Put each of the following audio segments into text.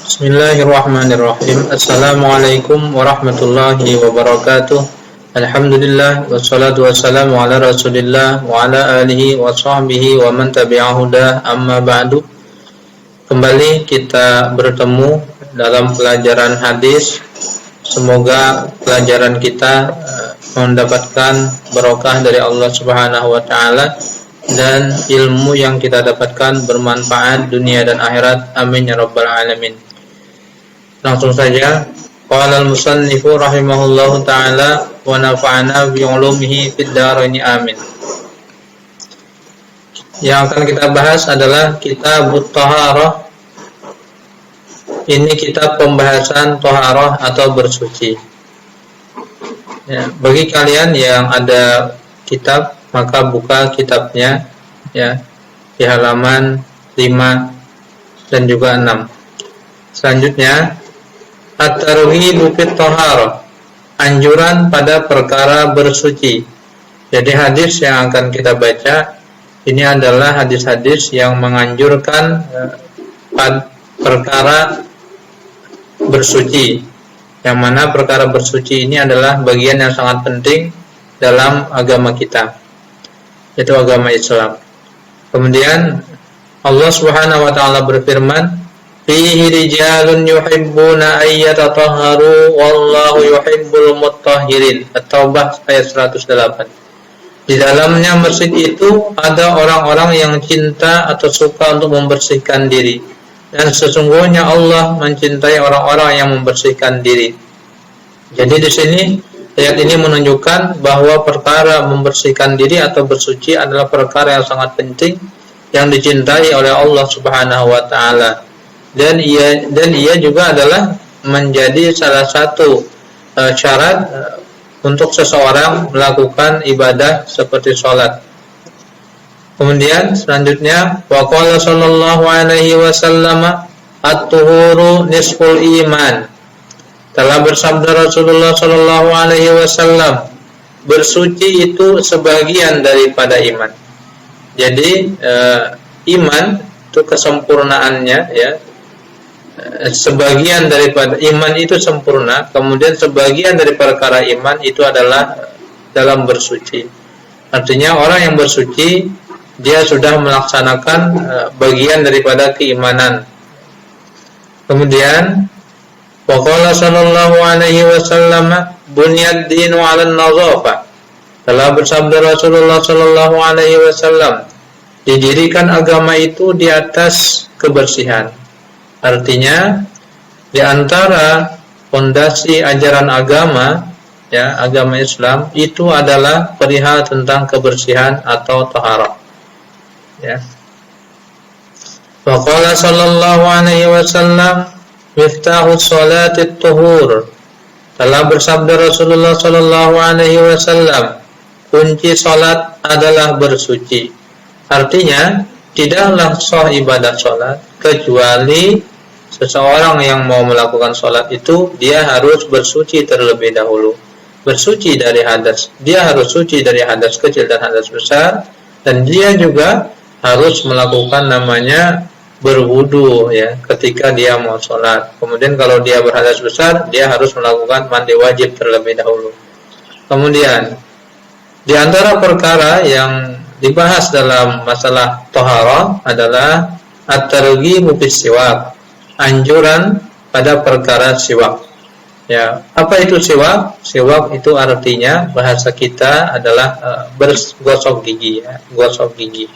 Bismillahirrahmanirrahim. Assalamualaikum warahmatullahi wabarakatuh. Alhamdulillah wassalatu wassalamu ala Rasulillah wa ala alihi wa sahbihi wa man tabi'ahu dah, amma ba'du. Kembali kita bertemu dalam pelajaran hadis. Semoga pelajaran kita mendapatkan barokah dari Allah Subhanahu wa taala dan ilmu yang kita dapatkan bermanfaat dunia dan akhirat. Amin ya rabbal alamin. Langsung saja, qala al-musannifu rahimahullahu taala wa nafa'ana bi 'ulumihi fid dharain amin. Yang akan kita bahas adalah kitabut thaharah. Ini kitab pembahasan thaharah atau bersuci. Ya, bagi kalian yang ada kitab, maka buka kitabnya ya di halaman 5 dan juga 6. Selanjutnya, at-targhibu fit thaharah, anjuran pada perkara bersuci. Jadi hadis yang akan kita baca ini adalah hadis-hadis yang menganjurkan perkara bersuci. Yang mana perkara bersuci ini adalah bagian yang sangat penting dalam agama kita, yaitu agama Islam. Kemudian Allah Subhanahu wa taala berfirman, fihi rijalun yuhibbuna ayyatatahharu wallahu yuhibbul mutahhirin. At-Taubah ayat 108. Di dalamnya masjid itu ada orang-orang yang cinta atau suka untuk membersihkan diri, dan sesungguhnya Allah mencintai orang-orang yang membersihkan diri. Jadi di sini ayat ini menunjukkan bahwa perkara membersihkan diri atau bersuci adalah perkara yang sangat penting yang dicintai oleh Allah Subhanahu wa taala. Dan ia juga adalah menjadi salah satu syarat untuk seseorang melakukan ibadah seperti sholat. Kemudian selanjutnya, wa qala sallallahu alaihi wasallam, at-tuhuru nisful iman. Telah bersabda Rasulullah sallallahu alaihi wasallam, bersuci itu sebagian daripada iman. Jadi iman itu kesempurnaannya ya. Sebagian daripada iman itu sempurna, kemudian sebagian dari perkara iman itu adalah dalam bersuci. Artinya orang yang bersuci dia sudah melaksanakan bagian daripada keimanan. Kemudian wa qala sallallahu alaihi wasallam, bunyad dinu 'alan nadhafah. Telah bersabda Rasulullah sallallahu alaihi wasallam, didirikan agama itu di atas kebersihan. Artinya di antara fondasi ajaran agama ya, agama Islam itu adalah perihal tentang kebersihan atau taharah. Ya. Wa qala sallallahu alaihi wasallam, miftahus sholatit tuhur. Telah bersabda Rasulullah sallallahu alaihi wasallam, kunci salat adalah bersuci. Artinya tidaklah sah ibadah salat kecuali seseorang yang mau melakukan salat itu dia harus bersuci terlebih dahulu. Bersuci dari hadas. Dia harus suci dari hadas kecil dan hadas besar, dan dia juga harus melakukan namanya berwudu ya ketika dia mau salat. Kemudian kalau dia berhadas besar, dia harus melakukan mandi wajib terlebih dahulu. Kemudian di antara perkara yang dibahas dalam masalah taharah adalah at-targhibu bis siwak, anjuran pada perkara siwak. Ya, apa itu siwak? Siwak itu artinya bahasa kita adalah bergosok gigi ya, gosok gigi.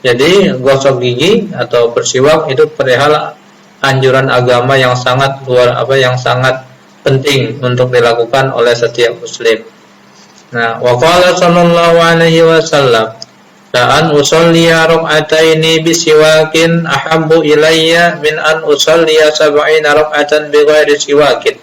Jadi gosok gigi atau bersiwak itu perihal anjuran agama yang sangat yang sangat penting untuk dilakukan oleh setiap muslim. Nah, wa qala sallallahu alaihi wasallam, la an usalliya rak'ataini bisiwakin ahabbu ilayya min an usalliya sab'ina rak'atan bighairi siwakin.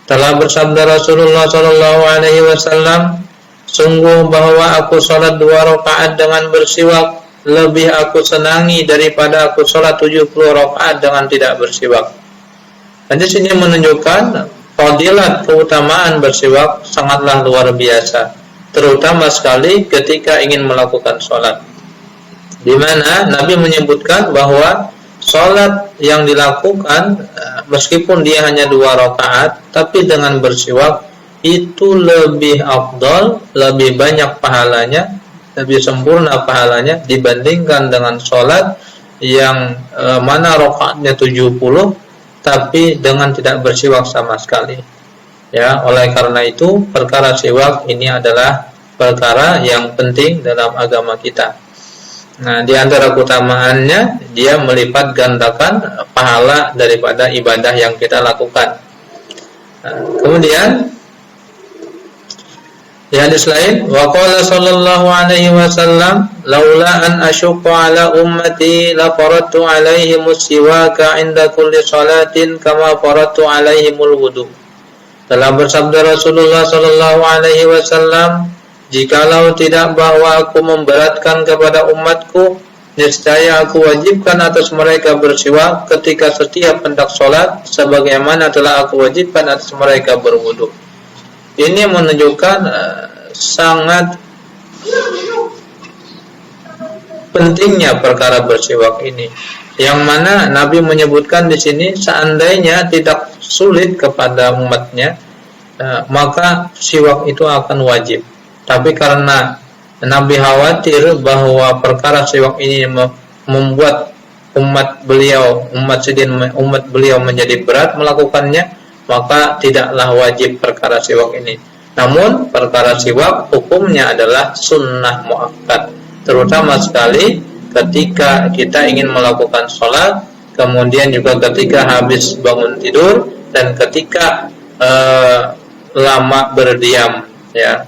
Telah bersabda Rasulullah sallallahu alaihi wasallam, sungguh bahwa aku salat 2 rakaat dengan bersiwak lebih aku senangi daripada aku salat 70 rakaat dengan tidak bersiwak. Dan di sini menunjukkan fadilat keutamaan bersiwak sangatlah luar biasa, terutama sekali ketika ingin melakukan sholat, di mana Nabi menyebutkan bahwa salat yang dilakukan meskipun dia hanya 2 rakaat tapi dengan bersiwak itu lebih afdal, lebih banyak pahalanya, lebih sempurna pahalanya dibandingkan dengan salat yang mana rakaatnya 70 tapi dengan tidak bersiwak sama sekali. Ya, oleh karena itu perkara siwak ini adalah perkara yang penting dalam agama kita. Nah, di antara keutamaannya dia melipat gandakan pahala daripada ibadah yang kita lakukan. Nah, kemudian di hadis lain, wa qala sallallahu alaihi wasallam, laula an asyqa ala ummati la faradtu alaihimus siwaka 'inda kulli salatin kama faradtu alaihimul wudu. Telah bersabda Rasulullah sallallahu alaihi wasallam, jikalau tidak bahwa aku memberatkan kepada umatku, niscaya aku wajibkan atas mereka bersiwak ketika setiap hendak sholat, sebagaimana telah aku wajibkan atas mereka berwudu. Ini menunjukkan sangat pentingnya perkara bersiwak ini, yang mana Nabi menyebutkan di sini seandainya tidak sulit kepada umatnya, maka siwak itu akan wajib. Tapi karena Nabi khawatir bahwa perkara siwak ini membuat umat beliau menjadi berat melakukannya, maka tidaklah wajib perkara siwak ini. Namun perkara siwak hukumnya adalah sunnah muakkad, terutama sekali ketika kita ingin melakukan sholat, kemudian juga ketika habis bangun tidur, dan ketika lama berdiam, ya.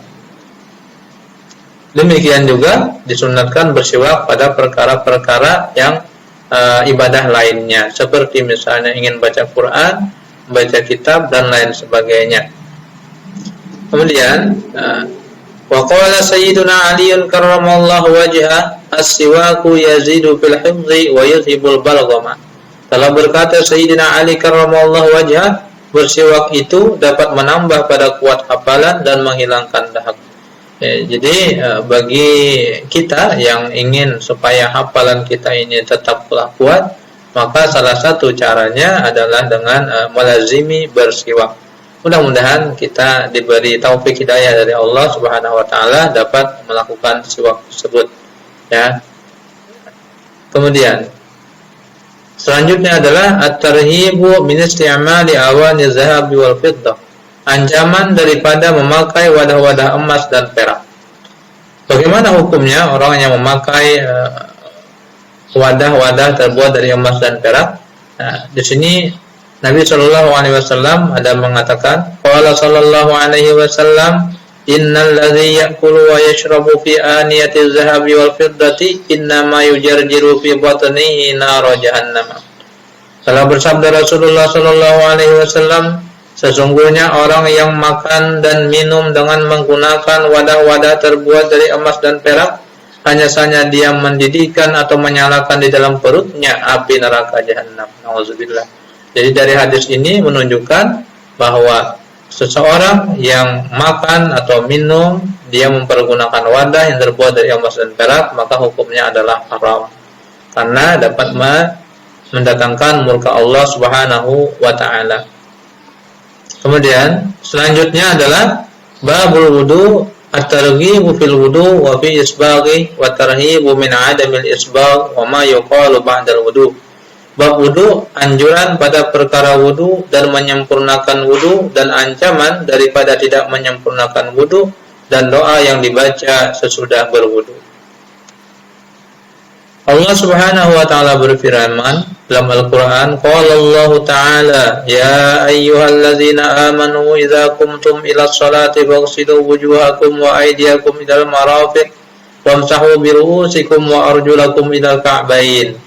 Demikian juga disunatkan bersiwak pada perkara-perkara yang ibadah lainnya, seperti misalnya ingin baca Quran, baca kitab, dan lain sebagainya. Kemudian wa qala sayyiduna Ali karramallahu wajhah, as-siwaku yazidu fil hifdzi wa yuzhibul balghama. Telah berkata Sayyidina Ali karramallahu wajhah, bersiwak itu dapat menambah pada kuat hafalan dan menghilangkan dahak. Jadi bagi kita yang ingin supaya hafalan kita ini tetaplah kuat, maka salah satu caranya adalah dengan melazimi bersiwak. Mudah-mudahan kita diberi taufik hidayah dari Allah Subhanahu wa taala dapat melakukan siwak tersebut, ya. Kemudian selanjutnya adalah at-tarhibu min isti'mali awani zahabi wal fiddah. Ancaman daripada memakai wadah-wadah emas dan perak. Bagaimana hukumnya orang yang memakai wadah-wadah terbuat dari emas dan perak? Nah, di sini Nabi sallallahu alaihi wasallam ada mengatakan, qala sallallahu alaihi wasallam, innal ladzi ya'kulu wa yashrabu fi aniyati adh-dhahabi wal fiddati innama yujarjiru fi batnihi nar jahannam. Telah bersabda Rasulullah sallallahu alaihi wasallam, sesungguhnya orang yang makan dan minum dengan menggunakan wadah-wadah terbuat dari emas dan perak, hanya saja dia mendidihkan atau menyalakan di dalam perutnya api neraka jahanam. Nauzubillah. Jadi dari hadis ini menunjukkan bahwa seseorang yang makan atau minum, dia mempergunakan wadah yang terbuat dari emas dan perak, maka hukumnya adalah haram, karena dapat mendatangkan murka Allah Subhanahu wa ta'ala. Kemudian selanjutnya adalah babul wudu, at-targhibu fil wudu wa fi isbaghi wa tarhibu min 'adamil isbagh wa ma yuqalu ba'dal wudu. Bab wudu, anjuran pada perkara wudu dan menyempurnakan wudu, dan ancaman daripada tidak menyempurnakan wudu, dan doa yang dibaca sesudah berwudu. Allah Subhanahu wa ta'ala berfirman dalam Al-Qur'an, qala Allah ta'ala, ya ayyuhalladzina amanu idza qumtum ila sholati faghsilu wujuhakum wa aydiyakum ilal marafiq wamsahu bi ru'usikum wa arjulakum ilal ka'bayn.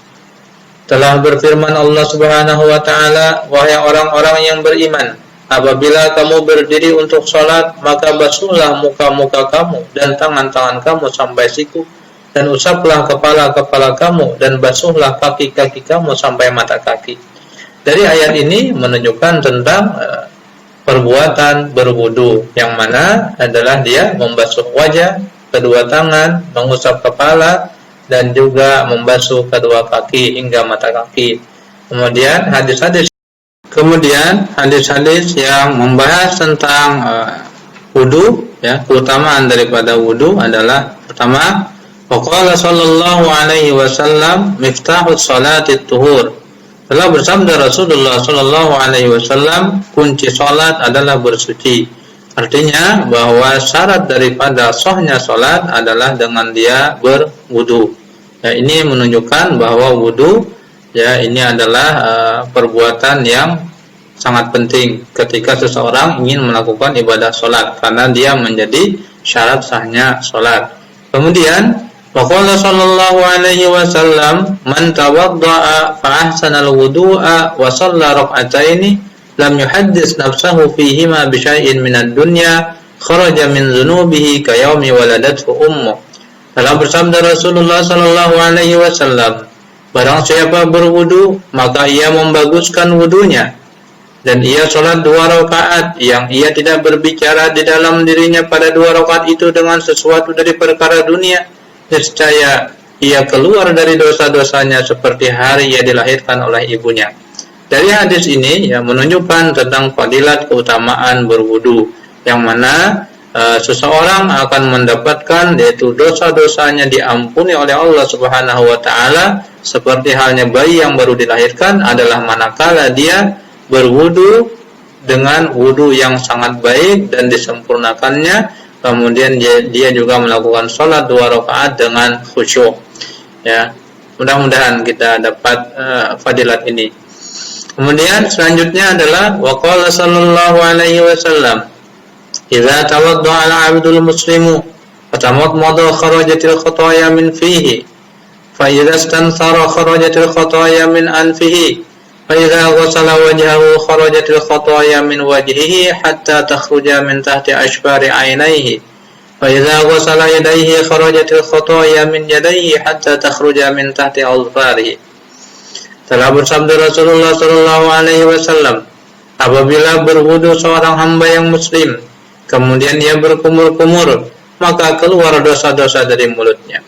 Telah berfirman Allah Subhanahu wa ta'ala, wahai orang-orang yang beriman, apabila kamu berdiri untuk sholat, maka basuhlah muka-muka kamu dan tangan-tangan kamu sampai siku, dan usaplah kepala-kepala kamu, dan basuhlah kaki-kaki kamu sampai mata kaki. Dari ayat ini menunjukkan tentang perbuatan berwudu, yang mana adalah dia membasuh wajah, kedua tangan, mengusap kepala, dan juga membasuh kedua kaki hingga mata kaki. Kemudian hadis-hadis yang membahas tentang wudu, ya, keutamaan daripada wudu adalah pertama, waqala sallallahu alaihi wasallam miftahus salati tuhur. Telah bersabda Rasulullah sallallahu alaihi wasallam, kunci salat adalah bersuci. Artinya bahwa syarat daripada sahnya salat adalah dengan dia berwudu. Ya, ini menunjukkan bahwa wudu, ya, ini adalah perbuatan yang sangat penting ketika seseorang ingin melakukan ibadah salat, karena dia menjadi syarat sahnya salat. Kemudian waqala sallallahu alaihi wasallam, man tawadda'a fa ahsana al-wudu'a wa shalla rak'ataini lam yuhaddis nafsahu fihima bi syai'in min ad-dunya kharaja min dhunubihi ka yaumi waladathu ummuh. Dalam bersabda Rasulullah sallallahu alaihi wasallam, barang siapa berwudu maka ia membaguskan wudunya dan ia salat 2 rakaat yang ia tidak berbicara di dalam dirinya pada 2 rakaat itu dengan sesuatu dari perkara dunia, niscaya ia keluar dari dosa-dosanya seperti hari ia dilahirkan oleh ibunya. Dari hadis ini, ya, menunjukkan tentang fadilat keutamaan berwudu, yang mana seseorang akan mendapatkan yaitu dosa-dosanya diampuni oleh Allah Subhanahu wa taala, seperti halnya bayi yang baru dilahirkan adalah manakala dia berwudu dengan wudu yang sangat baik dan disempurnakannya. Kemudian dia juga melakukan sholat 2 rakaat dengan khusyuk. Ya, mudah-mudahan kita dapat fadilat ini. Kemudian selanjutnya adalah waqala sallallahu alaihi wasallam, idza tawadda'a al-'abdul muslimu fatamadmada kharajatil khataaya min fihi fa idza istanthara kharajatil khataaya min anfihi fa idza ghasala wajhahu kharajatil khataaya min wajhihi hatta takhruja min tahti ashfari 'ainaihi fa idza ghasala yadayhi kharajatil khataaya min yadayhi hatta takhruja min tahti alfarihi. Telah bersabda Rasulullah sallallahu alaihi wasallam, apabila berwudu seorang hamba yang muslim kemudian ia berkumur-kumur, maka keluar dosa-dosa dari mulutnya.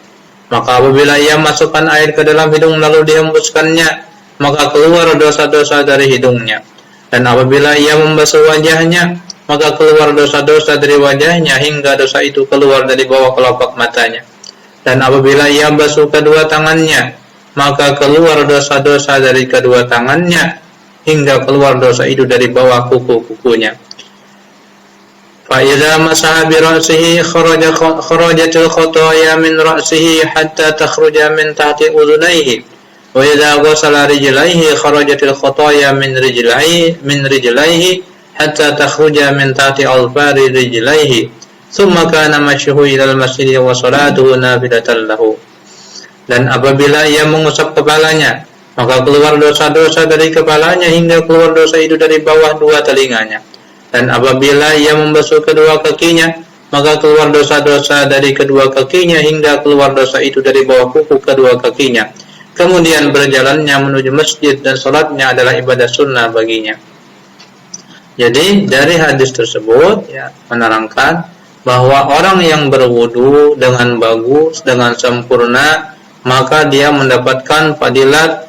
Maka apabila ia masukkan air ke dalam hidung lalu dihembuskannya, maka keluar dosa-dosa dari hidungnya. Dan apabila ia membasuh wajahnya, maka keluar dosa-dosa dari wajahnya hingga dosa itu keluar dari bawah kelopak matanya. Dan apabila ia basuh kedua tangannya, maka keluar dosa-dosa dari kedua tangannya hingga keluar dosa itu dari bawah kuku-kukunya. Fa idza masaha bi ra'sihi kharajatil khataaya min ra'sihi hatta takhruja min tahti udhunayhi wa idza ghasala rijlaihi kharajatil khataaya min rijlaihi hatta takhruja min tahti alfari rijlaihi thumma kana mashyuhu ila al-masjid wa salatuhu nafilatan lahu. Dan apabila ia mengusap kepalanya, maka keluar dosa-dosa dari kepalanya hingga keluar dosa itu dari bawah 2 telinganya. Dan apabila ia membasuh kedua kakinya, maka keluar dosa-dosa dari kedua kakinya hingga keluar dosa itu dari bawah kuku kedua kakinya. Kemudian berjalannya menuju masjid dan salatnya adalah ibadah sunnah baginya. Jadi dari hadis tersebut, ya, menerangkan bahwa orang yang berwudu dengan bagus, dengan sempurna, maka dia mendapatkan fadilat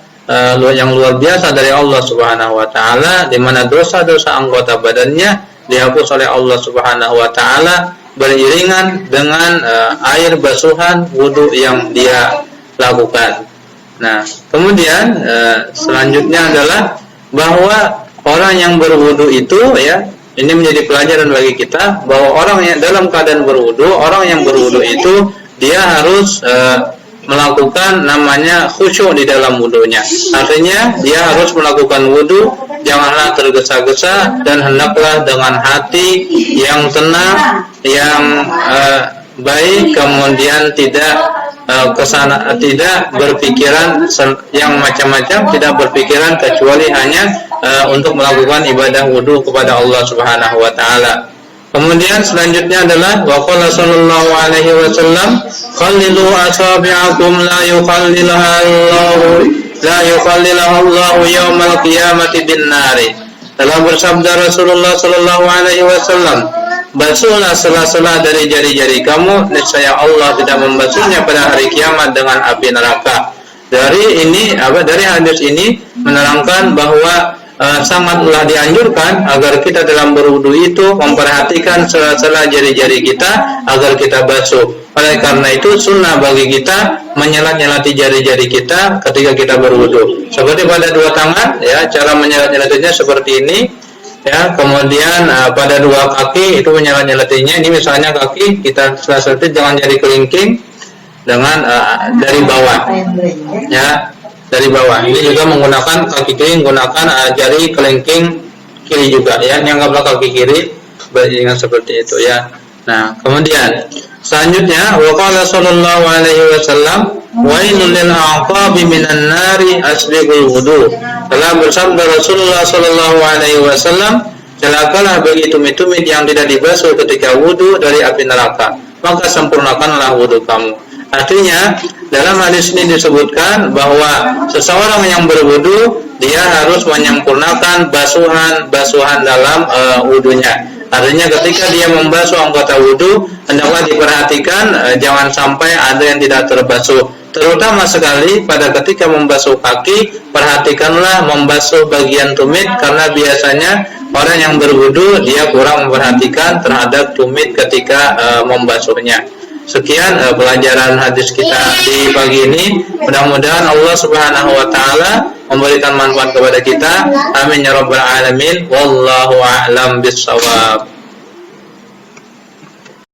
yang luar biasa dari Allah Subhanahu wa taala, di mana dosa-dosa anggota badannya dihapus oleh Allah Subhanahu wa taala beriringan dengan air basuhan wudu yang dia lakukan. Nah, kemudian selanjutnya adalah bahwa orang yang berwudu itu, ya, ini menjadi pelajaran bagi kita bahwa orang yang dalam keadaan berwudu, orang yang berwudu itu dia harus melakukan namanya khusyuk di dalam wudunya. Artinya dia harus melakukan wudu, janganlah tergesa-gesa dan hendaklah dengan hati yang tenang, yang baik, kemudian tidak tidak berpikiran yang macam-macam, tidak berpikiran kecuali hanya untuk melakukan ibadah wudu kepada Allah Subhanahu wa taala. Kemudian selanjutnya adalah waqala sallallahu alaihi wasallam, khallilu asabi'akum la yukhallilaha Allahu yaumal qiyamati bin nari. Telah bersabda Rasulullah sallallahu alaihi wasallam, basuhlah sela-sela dari jari-jari kamu, niscaya Allah tidak membasuhnya pada hari kiamat dengan api neraka. Dari hadis ini menerangkan bahwa sangatlah dianjurkan agar kita dalam berwudu itu memperhatikan sela-sela jari-jari kita agar kita basuh. Oleh karena itu sunnah bagi kita menyelat-nyelati jari-jari kita ketika kita berwudu. Seperti pada dua tangan, ya, cara menyelat-nyelatinya seperti ini, ya. Kemudian pada dua kaki itu menyelat-nyelatinya. Ini misalnya kaki kita selesai jangan jari kelingking dengan dari bawah, ya. Dari bawah. Ini juga menggunakan kaki kiri, menggunakan jari kelingking kiri juga, ya. Anggaplah kaki kiri dengan seperti itu, ya. Nah, kemudian selanjutnya waqala sallallahu alaihi wasallam wailul lil aqabi minan nari asbiqul wudu. Telah bersabda Rasulullah sallallahu alaihi wasallam, celakalah bagi tumit-tumit yang tidak dibasuh ketika wudu dari api neraka, maka sempurnakanlah wudu kamu. Artinya dalam hadis ini disebutkan bahwa seseorang yang berwudu dia harus menyempurnakan basuhan dalam wudunya. Artinya ketika dia membasuh anggota wudu hendaklah diperhatikan jangan sampai ada yang tidak terbasuh. Terutama sekali pada ketika membasuh kaki, perhatikanlah membasuh bagian tumit karena biasanya orang yang berwudu dia kurang memperhatikan terhadap tumit ketika membasuhnya. Sekian pelajaran hadis kita di pagi ini. Mudah-mudahan Allah Subhanahu wa taala memberikan manfaat kepada kita. Amin ya rabbal alamin. Wallahu a'lam bissawab.